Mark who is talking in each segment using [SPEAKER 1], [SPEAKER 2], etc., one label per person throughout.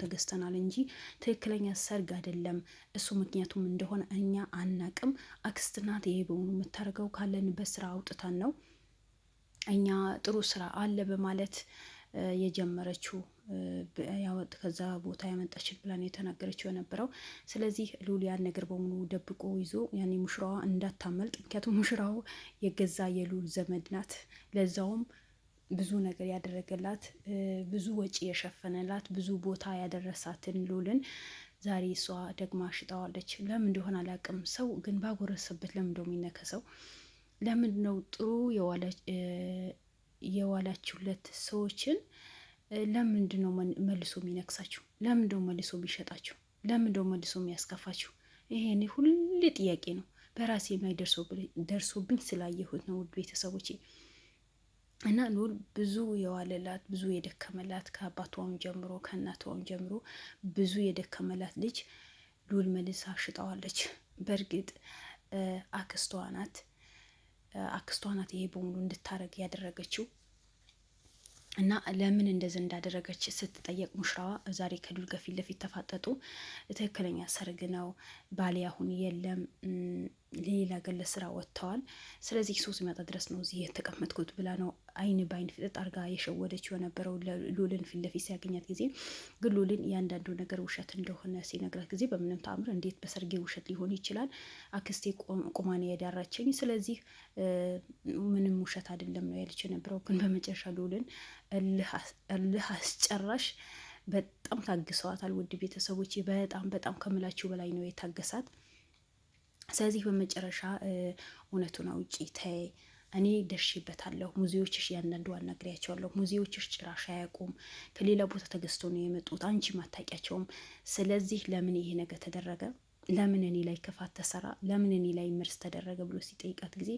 [SPEAKER 1] ተገዝተናል እንጂ ትክክለኛ ሰርግ አይደለም። እሱ ምክንያቱም እንደሆነ እኛ አናቅም። አክስት ናት ይሄ በሙሉ የምታደርገው ካለንበት ስራ አውጥተን ነው እኛ ጥሩ ስራ አለ በማለት የጀመረችው ከዛ ቦታ ያመጣችን ብላን የተናገረችው የነበረው። ስለዚህ ሉል ያን ነገር በሙሉ ደብቆ ይዞ ያኔ ሙሽራዋ እንዳታመልጥ፣ ምክንያቱም ሙሽራው የገዛ የሉል ዘመድ ናት። ለዛውም ብዙ ነገር ያደረገላት፣ ብዙ ወጪ የሸፈነላት፣ ብዙ ቦታ ያደረሳትን ሉልን ዛሬ እሷ ደግማ ሽጣዋለች። ለምን እንደሆነ አላውቅም። ሰው ግን ባጎረሰበት ለምን እንደው የሚነከሰው? ለምን ነው ጥሩ የዋላችሁለት ሰዎችን ለምንድን ነው መልሶ የሚነክሳችሁ? ለምንድን ነው መልሶ የሚሸጣችሁ? ለምንድን ነው መልሶ የሚያስከፋችሁ? ይሄኔ ሁሌ ጥያቄ ነው። በራሴ ላይ ደርሶብኝ ስላየሁት ነው ውድ ቤተሰቦቼ። እና ሉል ብዙ የዋለላት ብዙ የደከመላት ከአባቷም ጀምሮ ከእናቷም ጀምሮ ብዙ የደከመላት ልጅ ሉል መልሳ ሽጣዋለች። በእርግጥ አክስቷ ናት ይሄ በሙሉ እንድታረግ ያደረገችው። እና ለምን እንደዚህ እንዳደረገች ስትጠየቅ ሙሽራዋ ዛሬ ከሉል ጋር ፊት ለፊት ተፋጠጡ። ትክክለኛ ሰርግ ነው፣ ባሌ አሁን የለም፣ ሌላ ገለ ስራ ወጥተዋል። ስለዚህ ሶስት ሲመጣ ድረስ ነው እዚህ የተቀመጥኩት ብላ ነው አይን በአይን ፍጥጥ አርጋ የሸወደችው የነበረው ሉልን ፊት ለፊት ሲያገኛት ጊዜ። ግን ሉልን እያንዳንዱ ነገር ውሸት እንደሆነ ሲነግራት ጊዜ በምንም ተአምር እንዴት በሰርጌ ውሸት ሊሆን ይችላል? አክስቴ ቁማኔ የዳራችኝ፣ ስለዚህ ምንም ውሸት አይደለም ነው ያለች የነበረው። ግን በመጨረሻ ሉልን እልህ አስጨራሽ በጣም ታግሰዋታል። ውድ ቤተሰቦች በጣም በጣም ከምላችሁ በላይ ነው የታገሳት። ስለዚህ በመጨረሻ እውነቱን አውጪ ተይ፣ እኔ ደርሼበታለሁ። ሙዚዎችሽ ያንዳንዱ አናግሪያቸዋለሁ። ሙዚዎችሽ ጭራሽ አያውቁም፣ ከሌላ ቦታ ተገዝቶ ነው የመጡት፣ አንቺም አታውቂያቸውም። ስለዚህ ለምን ይሄ ነገር ተደረገ? ለምን እኔ ላይ ክፋት ተሰራ? ለምን እኔ ላይ መርስ ተደረገ ብሎ ሲጠይቃት ጊዜ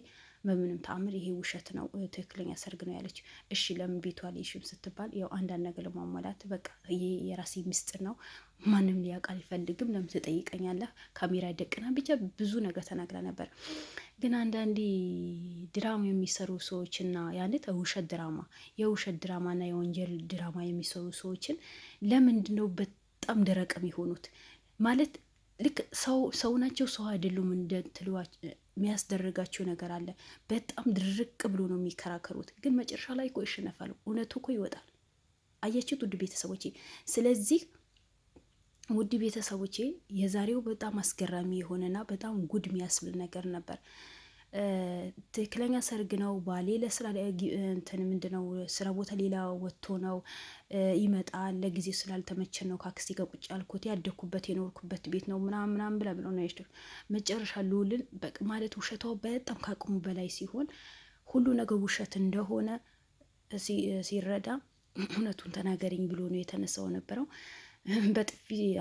[SPEAKER 1] በምንም ተአምር ይሄ ውሸት ነው፣ ትክክለኛ ሰርግ ነው ያለች። እሺ ለምን ቤቷ ላይሽም ስትባል ያው አንዳንድ ነገር ለማሟላት በቃ ይሄ የራሴ ምስጢር ነው፣ ማንም ሊያውቅ አልፈልግም፣ ለምን ትጠይቀኛለህ? ካሜራ ደቅና ብቻ ብዙ ነገር ተናግራ ነበር። ግን አንዳንዴ ድራማ የሚሰሩ ሰዎችና ያለት የውሸት ድራማና የወንጀል ድራማ የሚሰሩ ሰዎችን ለምንድን ነው በጣም ደረቅ የሚሆኑት? ማለት ልክ ሰው ናቸው ሰው አይደሉም እንደትሏቸው የሚያስደርጋቸው ነገር አለ። በጣም ድርቅ ብሎ ነው የሚከራከሩት፣ ግን መጨረሻ ላይ እኮ ይሸነፋሉ። እውነቱ እኮ ይወጣል። አያችሁት ውድ ቤተሰቦቼ? ስለዚህ ውድ ቤተሰቦቼ የዛሬው በጣም አስገራሚ የሆነና በጣም ጉድ የሚያስብል ነገር ነበር። ትክክለኛ ሰርግ ነው። ባሌ ለስራ ምንድነው ስራ ቦታ ሌላ ወጥቶ ነው ይመጣል። ለጊዜው ስላልተመቸን ነው ከአክስቴ ጋር ቁጭ ያልኩት፣ ያደኩበት የኖርኩበት ቤት ነው ምናምን ብላ ብለው ነው ያሽቱ። መጨረሻ ሉልን ማለት ውሸቷ በጣም ካቅሙ በላይ ሲሆን ሁሉ ነገር ውሸት እንደሆነ ሲረዳ እውነቱን ተናገረኝ ብሎ ነው የተነሳው ነበረው።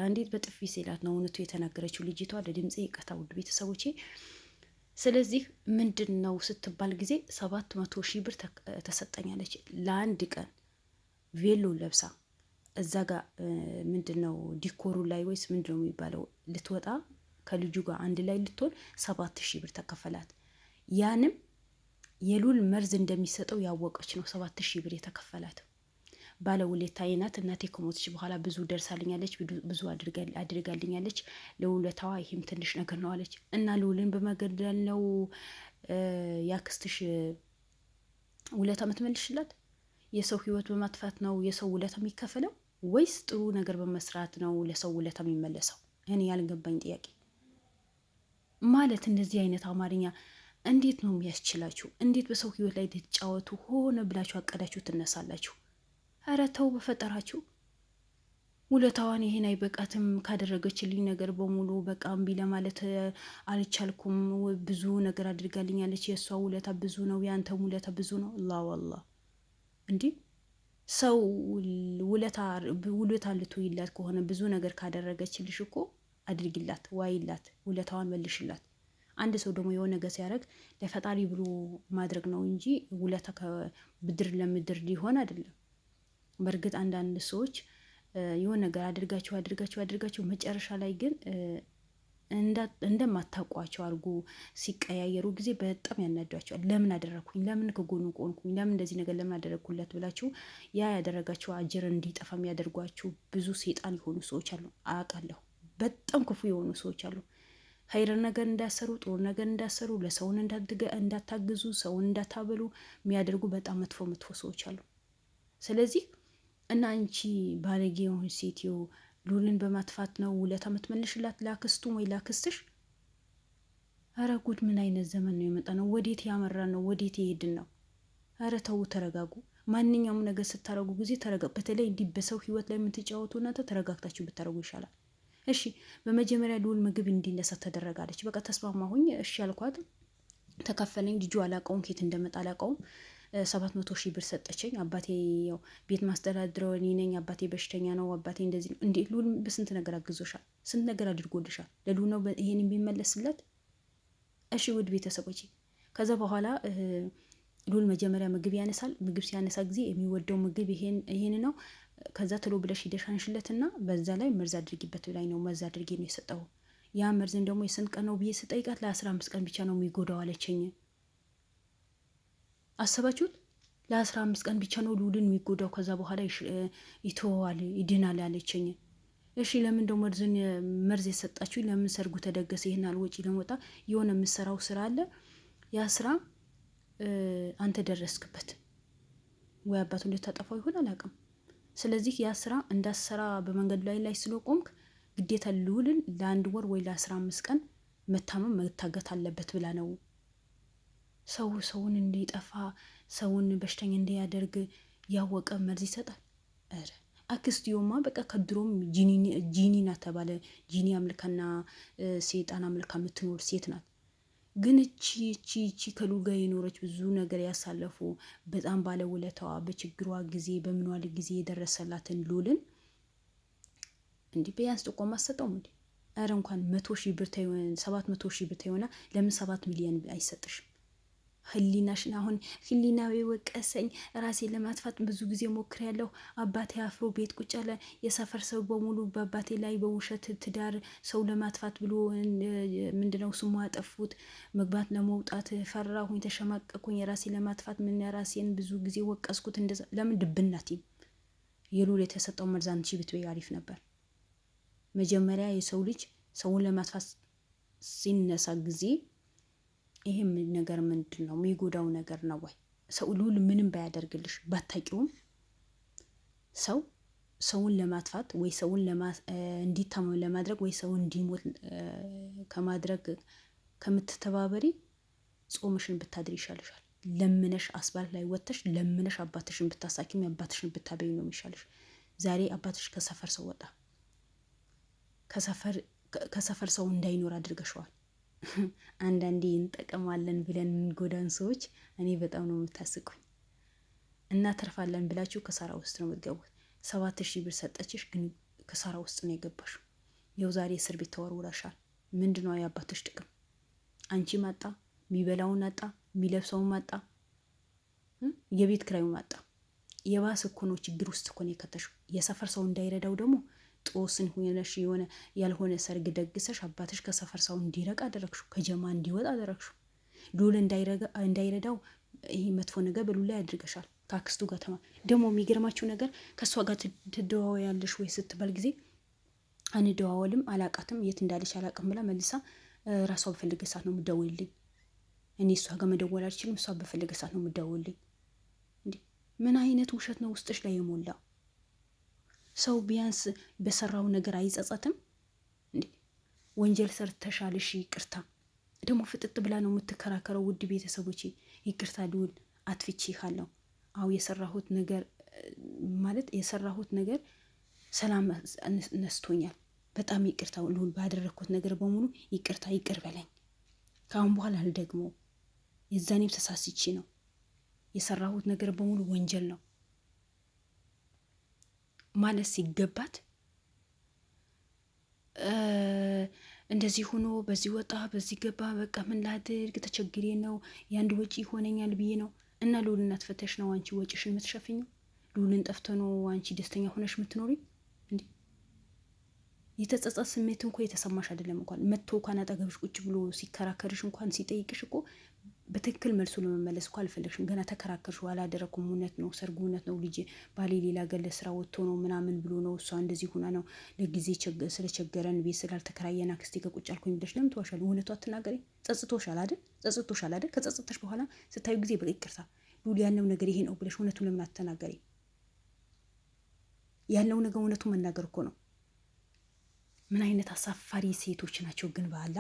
[SPEAKER 1] አንዲት በጥፊ ሲላት ነው እውነቱ የተናገረችው ልጅቷ። ለድምፄ ይቅርታ ውድ ቤተሰቦቼ። ስለዚህ ምንድን ነው ስትባል ጊዜ 700,000 ብር ተሰጠኛለች ለአንድ ቀን ቬሎ ለብሳ እዛ ጋር ምንድን ነው ዲኮሩ ላይ ወይስ ምንድን ነው የሚባለው ልትወጣ ከልጁ ጋር አንድ ላይ ልትሆን 7,000 ብር ተከፈላት። ያንም የሉል መርዝ እንደሚሰጠው ያወቀች ነው 7,000 ብር የተከፈላት። ባለውለታዬ ናት። እናቴ ከሞተች በኋላ ብዙ ደርሳልኛለች፣ ብዙ አድርጋልኛለች። ለውለታዋ ይህም ትንሽ ነገር ነው አለች። እና ልውልን በመገደል ነው ያክስትሽ ውለታ የምትመልሽላት? የሰው ህይወት በማጥፋት ነው የሰው ውለታ የሚከፈለው ወይስ ጥሩ ነገር በመስራት ነው ለሰው ውለታ የሚመለሰው? እኔ ያልገባኝ ጥያቄ ማለት እንደዚህ አይነት አማርኛ እንዴት ነው የሚያስችላችሁ? እንዴት በሰው ህይወት ላይ ትጫወቱ ሆነ ብላችሁ አቀዳችሁ ትነሳላችሁ? ኧረ ተው በፈጠራችሁ። ውለታዋን ይሄን አይበቃትም? ካደረገችልኝ ነገር በሙሉ በቃ እምቢ ለማለት አልቻልኩም። ብዙ ነገር አድርጋልኛለች። የእሷ ውለታ ብዙ ነው፣ የአንተም ውለታ ብዙ ነው። አላህ እንዲህ ሰው ውለታ ልትይላት ከሆነ ብዙ ነገር ካደረገችልሽ እኮ አድርጊላት፣ ዋይላት፣ ውለታዋን መልሽላት። አንድ ሰው ደግሞ የሆነ ነገር ሲያደርግ ለፈጣሪ ብሎ ማድረግ ነው እንጂ ውለታ ከብድር ለምድር ሊሆን አይደለም። በእርግጥ አንዳንድ ሰዎች የሆነ ነገር አድርጋችሁ መጨረሻ ላይ ግን እንደማታውቋቸው አድርጎ ሲቀያየሩ ጊዜ በጣም ያናዷቸዋል። ለምን አደረግኩኝ፣ ለምን ከጎኑ ቆንኩኝ፣ ለምን እንደዚህ ነገር ለምን አደረግኩለት ብላችሁ ያ ያደረጋቸው አጅር እንዲጠፋ የሚያደርጓችሁ ብዙ ሴጣን የሆኑ ሰዎች አሉ። አውቃለሁ። በጣም ክፉ የሆኑ ሰዎች አሉ። ኸይር ነገር እንዳሰሩ፣ ጥሩ ነገር እንዳሰሩ፣ ለሰውን እንዳታግዙ፣ ሰውን እንዳታበሉ የሚያደርጉ በጣም መጥፎ መጥፎ ሰዎች አሉ። ስለዚህ እና አንቺ ባለጌ የሆን ሴትዮ ሉልን በማጥፋት ነው ውለታ የምትመልሽላት ላክስቱ ወይ ላክስትሽ? አረ ጉድ! ምን አይነት ዘመን ነው የመጣ ነው? ወዴት ያመራ ነው? ወዴት የሄድን ነው? አረ ተው፣ ተረጋጉ። ማንኛውም ነገር ስታረጉ ጊዜ በተለይ እንዲህ በሰው ህይወት ላይ የምትጫወቱ እናንተ ተረጋግታችሁ ብታረጉ ይሻላል። እሺ፣ በመጀመሪያ ልዑል ምግብ እንዲነሳ ተደረጋለች። በቃ ተስማማሁኝ። እሺ አልኳት። ተከፈለኝ። ልጁ አላቀውም፣ ኬት እንደመጣ አላቀውም። 700 ሺህ ብር ሰጠችኝ። አባቴ ያው ቤት ማስተዳድረው እኔ ነኝ። አባቴ በሽተኛ ነው። አባቴ እንደዚህ ነው። እንዴ ልዑል በስንት ነገር አግዞሻል፣ ስንት ነገር አድርጎልሻል። ለልዑል ነው ይሄን የሚመለስለት? እሺ ውድ ቤተሰቦች፣ ከዛ በኋላ ልዑል መጀመሪያ ምግብ ያነሳል። ምግብ ሲያነሳ ጊዜ የሚወደው ምግብ ይሄን ነው። ከዛ ትሎ ብለሽ ሂደሽ አንሽለትና በዛ ላይ መርዝ አድርጊበት ላይ ነው መርዝ አድርጌ ነው የሰጠው። ያ መርዝን ደግሞ የስንት ቀን ነው ብዬ ስጠይቃት ለ15 ቀን ብቻ ነው የሚጎዳው አለችኝ። አሰባችሁት? ለ15 ቀን ብቻ ነው ልዑልን የሚጎዳው። ከዛ በኋላ ይተወዋል፣ ይድናል አለችኝ። እሺ ለምን ደሞ መርዝ የሰጣችሁ? ለምን ሰርጉ ተደገሰ? ይህን አልወጪ ለመውጣ የሆነ የምሰራው ስራ አለ። ያ ስራ አንተ ደረስክበት ወይ አባቱ ልታጠፋው ይሆን አላውቅም። ስለዚህ ያ ስራ እንዳሰራ በመንገድ ላይ ስለቆምክ ግዴታ ልዑልን ለ1 ወር ወይ ለ15 ቀን መታመም መታገት አለበት ብላ ነው። ሰውን እንዲጠፋ ሰውን በሽተኛ እንዲያደርግ ያወቀ መርዝ ይሰጣል? ኧረ አክስትዮማ በቃ ከድሮም ጂኒ ናት ተባለ። ጂኒ አምልካና ሴጣን አምልካ የምትኖር ሴት ናት። ግን እቺ ከልዑል ጋር የኖረች ብዙ ነገር ያሳለፉ በጣም ባለውለታዋ በችግሯ ጊዜ በምኗል ጊዜ የደረሰላትን ልዑልን እንዲህ ቢያንስ ጥቆማ አሰጠውም እንዴ? ኧረ እንኳን 100 ሺህ ብር 700 ሺህ ብር ተይሆና ለምን 7 ሚሊዮን አይሰጥሽም? ህሊናሽን አሁን ህሊናዊ ወቀሰኝ። ራሴን ለማጥፋት ብዙ ጊዜ ሞክሬያለሁ። አባቴ አፍሮ ቤት ቁጭ ያለ የሰፈር ሰው በሙሉ በአባቴ ላይ በውሸት ትዳር ሰው ለማጥፋት ብሎ ምንድነው ስሙ አጠፉት። መግባት ለመውጣት ፈራሁኝ፣ ተሸማቀኩኝ። የራሴን ለማጥፋት ምን ራሴን ብዙ ጊዜ ወቀስኩት። እንደዛ ለምን ድብናት የልዑል የተሰጠው መርዛን ብትበይ አሪፍ ነበር። መጀመሪያ የሰው ልጅ ሰውን ለማጥፋት ሲነሳ ጊዜ ይሄ ነገር ምንድን ነው? የሚጎዳው ነገር ነው ወይ? ሰው ልዑል ምንም ባያደርግልሽ ባታቂውም ሰውን ለማጥፋት ወይ ሰውን እንዲታመም ለማድረግ ወይ ሰው እንዲሞት ከማድረግ ከምትተባበሪ ጾምሽን ብታድር ይሻልሻል። ለምነሽ አስባልት ላይ ወጥተሽ ለምነሽ አባትሽን ብታሳኪም አባትሽን ብታበይ ነው የሚሻልሽ። ዛሬ አባትሽ ከሰፈር ሰው ወጣ። ከሰፈር ሰው እንዳይኖር አድርገሸዋል። አንዳንዴ እንጠቀማለን ብለን የምንጎዳን ሰዎች እኔ በጣም ነው የምታስቁኝ። እናተርፋለን ብላችሁ ከሳራ ውስጥ ነው የምትገቡት። 7,000 ብር ሰጠችሽ፣ ግን ከሳራ ውስጥ ነው የገባሽው። ይኸው ዛሬ እስር ቤት ተወርውረሻል። ምንድነው የአባትሽ ጥቅም? አንቺ ማጣ፣ የሚበላውን አጣ፣ የሚለብሰውን ማጣ፣ የቤት ክራዩ ማጣ። የባሰ እኮ ነው ችግር ውስጥ እኮ ነው የከተሽው። የሰፈር ሰው እንዳይረዳው ደግሞ ጦስን ሆነሽ የሆነ ያልሆነ ሰርግ ደግሰሽ አባትሽ ከሰፈር ሰው እንዲረቅ አደረግሽው፣ ከጀማ እንዲወጣ አደረግሽው። ልዑል እንዳይረዳው ይሄ መጥፎ ነገር በልዑል ላይ አድርገሻል። ከአክስቱ ጋር ደግሞ የሚገርማችሁ ነገር ከእሷ ጋር ትደዋወያለሽ ወይ ስትባል ጊዜ አንደዋወልም፣ አላቃትም፣ የት እንዳለች አላቅም ብላ መልሳ ራሷ በፈለገ ሰዓት ነው የምትደውልልኝ። እኔ እሷ ጋር መደወል አልችልም፣ እሷ በፈለገ ሰዓት ነው የምትደውልልኝ። ምን አይነት ውሸት ነው ውስጥሽ ላይ የሞላው? ሰው ቢያንስ በሰራው ነገር አይጸጸትም እንዴ? ወንጀል ሰርተሻል፣ እሺ ይቅርታ። ደግሞ ፍጥጥ ብላ ነው የምትከራከረው። ውድ ቤተሰቦቼ ይቅርታ ልዑል አትፍቺ ካለው አው የሰራሁት ነገር ሰላም ነስቶኛል። በጣም ይቅርታ ልዑል፣ ባደረኩት ነገር በሙሉ ይቅርታ፣ ይቅር በለኝ። ከአሁን በኋላ አልደግሞ። የዛኔም ተሳስቺ ነው የሰራሁት ነገር በሙሉ ወንጀል ነው ማለት ሲገባት እንደዚህ ሆኖ በዚህ ወጣ በዚህ ገባ፣ በቃ ምን ላድርግ ተቸግሬ ነው የአንድ ወጪ ይሆነኛል ብዬ ነው። እና ልዑልን አትፈተሽ ነው አንቺ ወጪሽን የምትሸፍኙ? ልዑልን ጠፍቶ ነው አንቺ ደስተኛ ሆነሽ የምትኖሪ? እንዴ የተጸጸት ስሜት እንኳ የተሰማሽ አይደለም። እንኳን መጥቶ እንኳን አጠገብሽ ቁጭ ብሎ ሲከራከርሽ እንኳን ሲጠይቅሽ እኮ በትክክል መልሶ ለመመለስ እኮ አልፈለግሽም። ገና ተከራከርሽ። አላደረኩም፣ እውነት ነው፣ ሰርጉ እውነት ነው፣ ልጄ ባሌ ሌላ ገለ ስራ ወጥቶ ነው ምናምን ብሎ ነው፣ እሷ እንደዚህ ሆና ነው፣ ለጊዜ ስለቸገረን ቤት ስላልተከራየን አክስቴ ጋር ቁጭ አልኩኝ ብለሽ ለምን ትዋሻለሽ? እውነቱ አትናገሪ? ጸጽቶሻል አይደል? ጸጽቶሻል አይደል? ከጸጽተሽ በኋላ ስታዩ ጊዜ በቃ ይቅርታ ሉል ያለው ነገር ይሄ ነው ብለሽ እውነቱን ለምን አትናገሪ? ያለው ነገር እውነቱ መናገር እኮ ነው። ምን አይነት አሳፋሪ ሴቶች ናቸው ግን ባላ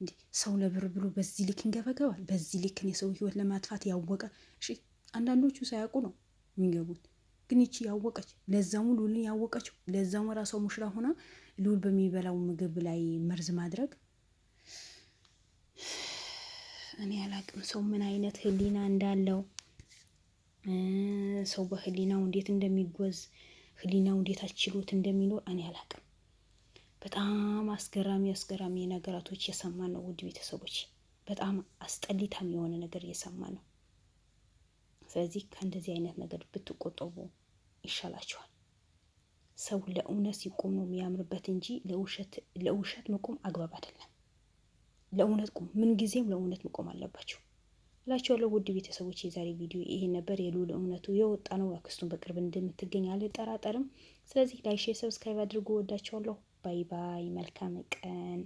[SPEAKER 1] እንዴ! ሰው ለብር ብሎ በዚህ ልክ እንገበገባል። በዚህ ልክ የሰው ህይወት ለማጥፋት ያወቀ እሺ፣ አንዳንዶቹ ሳያውቁ ነው የሚገቡት። ግን ይቺ ያወቀች፣ ለዛሙ ሉልን ያወቀችው፣ ለዛሙ ራሷ ሙሽራ ሆና ሉል በሚበላው ምግብ ላይ መርዝ ማድረግ እኔ አላቅም። ሰው ምን አይነት ህሊና እንዳለው ሰው በህሊናው እንዴት እንደሚጓዝ ህሊናው እንዴት አችሎት እንደሚኖር እኔ አላቅም። በጣም አስገራሚ ነገራቶች እየሰማን ነው ውድ ቤተሰቦች። በጣም አስጠሊታም የሆነ ነገር እየሰማን ነው። ስለዚህ ከእንደዚህ አይነት ነገር ብትቆጠቡ ይሻላችኋል። ሰው ለእውነት ሲቆም ነው የሚያምርበት እንጂ ለውሸት መቆም አግባብ አይደለም። ለእውነት ቁም። ምን ጊዜም ለእውነት መቆም አለባቸው እላቸዋለሁ። ውድ ቤተሰቦች የዛሬ ቪዲዮ ይሄ ነበር። የሉል እውነቱ የወጣ ነው። አክስቱን በቅርብ እንደምትገኝ አልጠራጠርም። ስለዚህ ላይክ፣ ሼር፣ ሰብስክራይብ አድርጎ ወዳቸዋለሁ። ባይ ባይ። መልካም ቀን